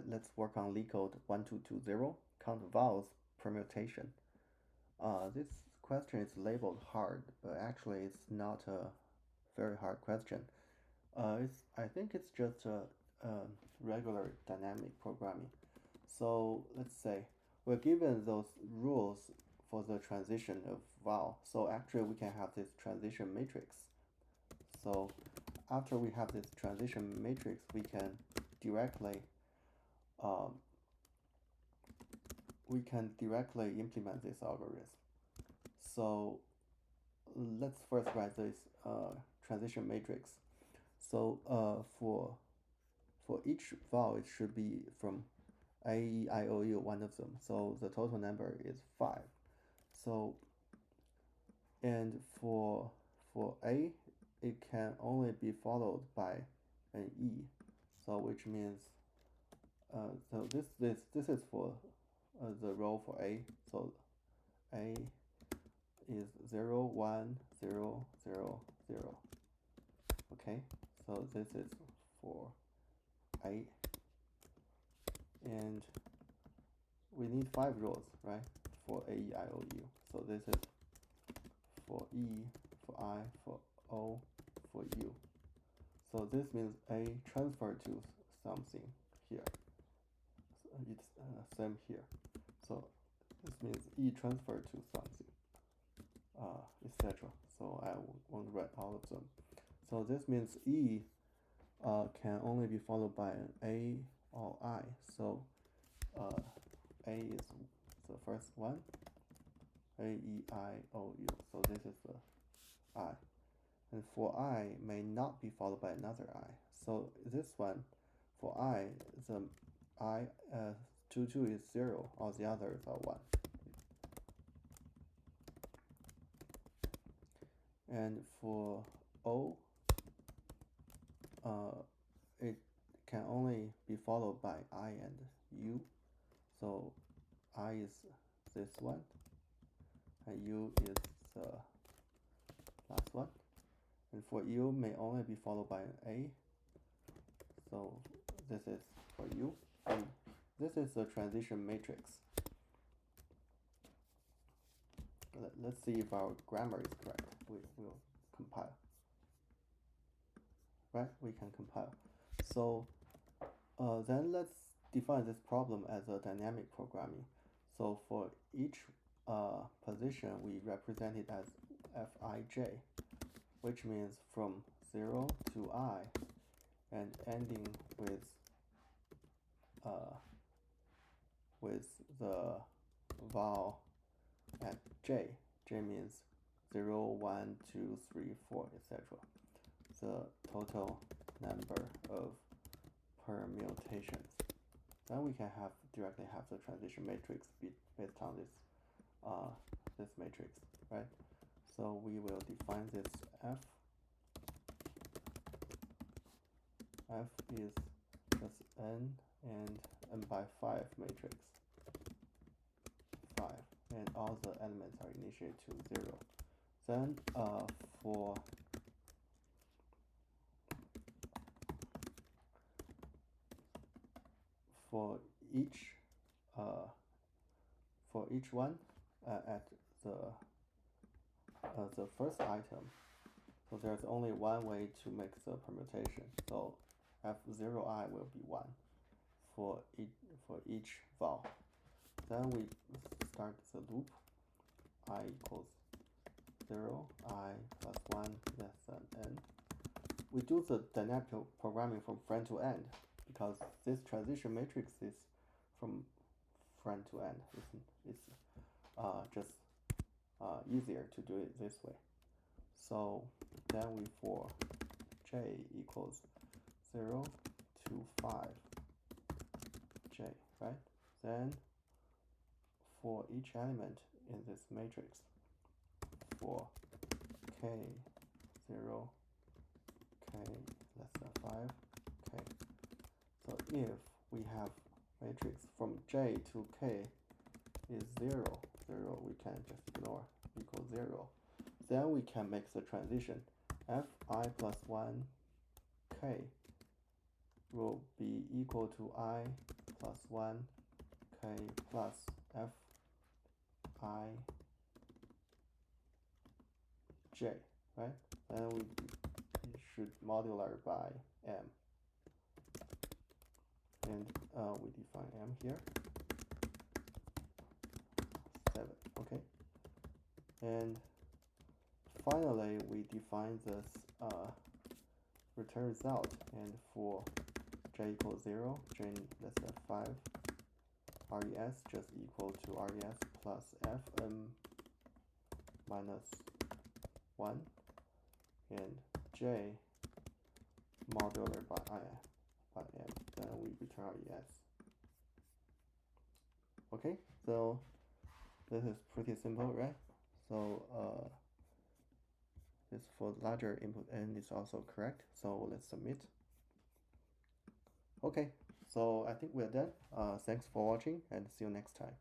let's work on Leetcode 1220, count vowels permutation. This question is labeled hard, but actually it's not a very hard question. I think it's just a regular dynamic programming. So let's say we're given those rules for the transition of vowel. So actually we can have this transition matrix. So after we have this transition matrix, we can directly um, implement this algorithm. So let's first write this transition matrix. So for each vowel, it should be from A, E, I, O, U, one of them. So the total number is 5. So and for A, it can only be followed by an E. So which means so this is for the row for A. So A is 0, 1, 0, 0, 0. Okay, so this is for A, and we need 5 rows, right, for A, E, I, O, U. So this is for E, for I, for O, for U. So this means A transfer to something here. So it's same here. So this means E transfer to something, etc. So I won't write all of them. So this means E can only be followed by an A or I. So A is the first one. A, E, I, O, U. So this is the I. And for I may not be followed by another I. So this one, for I, the I 2, 2 is 0. All the others are 1. And for O, it can only be followed by I and U. So I is this one, and U is the last one. And for U may only be followed by an A. So this is for U. And this is the transition matrix. Let's see if our grammar is correct. We will compile. Right? We can compile. So then let's define this problem as a dynamic programming. So for each position, we represent it as Fij, which means from 0 to I, and ending with the vowel at J. J means 0, 1, 2, 3, 4, etc. The total number of permutations. Then we can directly have the transition matrix based on this matrix, right? So we will define this F. F is just n and n by 5 matrix. 5, and all the elements are initiated to 0. Then for each one at the first item, so there's only one way to make the permutation. So F0I will be 1 for each vowel. Then we start the loop. I equals 0, I plus 1 less than n. We do the dynamic programming from front to end because this transition matrix is from front to end. It's just easier to do it this way. So then we for J equals 0 to 5 J, right? Then for each element in this matrix, for K 0, K less than 5, K. So if we have matrix from J to K is 0, 0, we can just ignore, equals 0. Then we can make the transition. Fi plus 1 K will be equal to I plus 1 k plus f I j, right? Then we should modular by m. And we define m here. 7, okay. And finally, we define this return result. And for j equals 0, j less than 5, res just equal to res plus fm minus 1, and j modular by m, then we return res. Okay, so this is pretty simple, right? So this for larger input n is also correct, so let's submit. Okay, so I think we're done. Thanks for watching and see you next time.